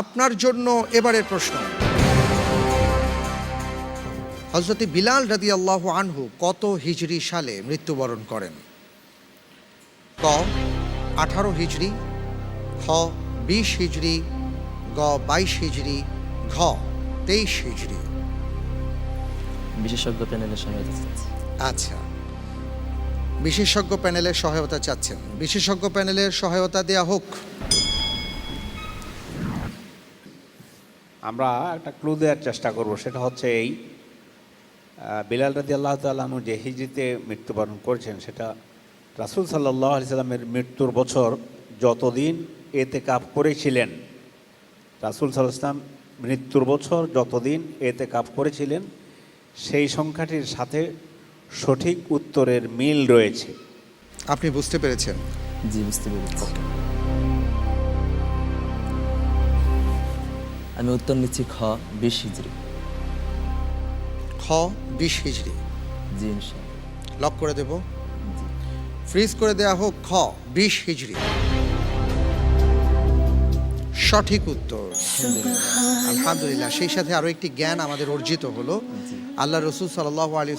আপনার জন্য এবারের প্রশ্ন, হযরত বিলাল রাদিয়াল্লাহু আনহু কত হিজরি সালে মৃত্যুবরণ করেন? ক 18 হিজরি, খ 20 হিজরি, গ 22 হিজরি, ঘ 23 হিজরি। বিশেষজ্ঞ প্যানেলের সহায়তা চাচ্ছি। আচ্ছা, বিশেষজ্ঞ প্যানেলের সহায়তা চাচ্ছেন। বিশেষজ্ঞ প্যানেলের সহায়তা দেয়া হোক। আমরা একটা ক্লু দেওয়ার চেষ্টা করব, সেটা হচ্ছে এই বিলাল রাদিয়াল্লাহু তাআলা আনহু যে হিজরিতে মৃত্যুবরণ করেছেন, সেটা রাসূল সাল্লাল্লাহু আলাইহি সাল্লামের মৃত্যুর বছর যতদিন এতেকাফ করেছিলেন, রাসূল সাল্লাল্লাহু আলাইহি সাল্লাম মৃত্যুর বছর যতদিন এতেকাফ করেছিলেন সেই সংখ্যাটির সাথে সঠিক উত্তরের মিল রয়েছে। আপনি বুঝতে পেরেছেন? জি, বুঝতে পেরেছি। আমি উত্তর নিচ্ছি খ 20 হিজরি। খ 20 হিজরি জি, ইনশাআল্লাহ। লক করে দেব। জি। ফ্রিজ করে দেয়া হোক। খ 20 হিজরি সঠিক উত্তর। আলহামদুলিল্লাহ। সেই সাথে আরো একটি জ্ঞান আমাদের অর্জিত হলো। আল্লাহ রাসূল সাল্লাল্লাহু আলাইহি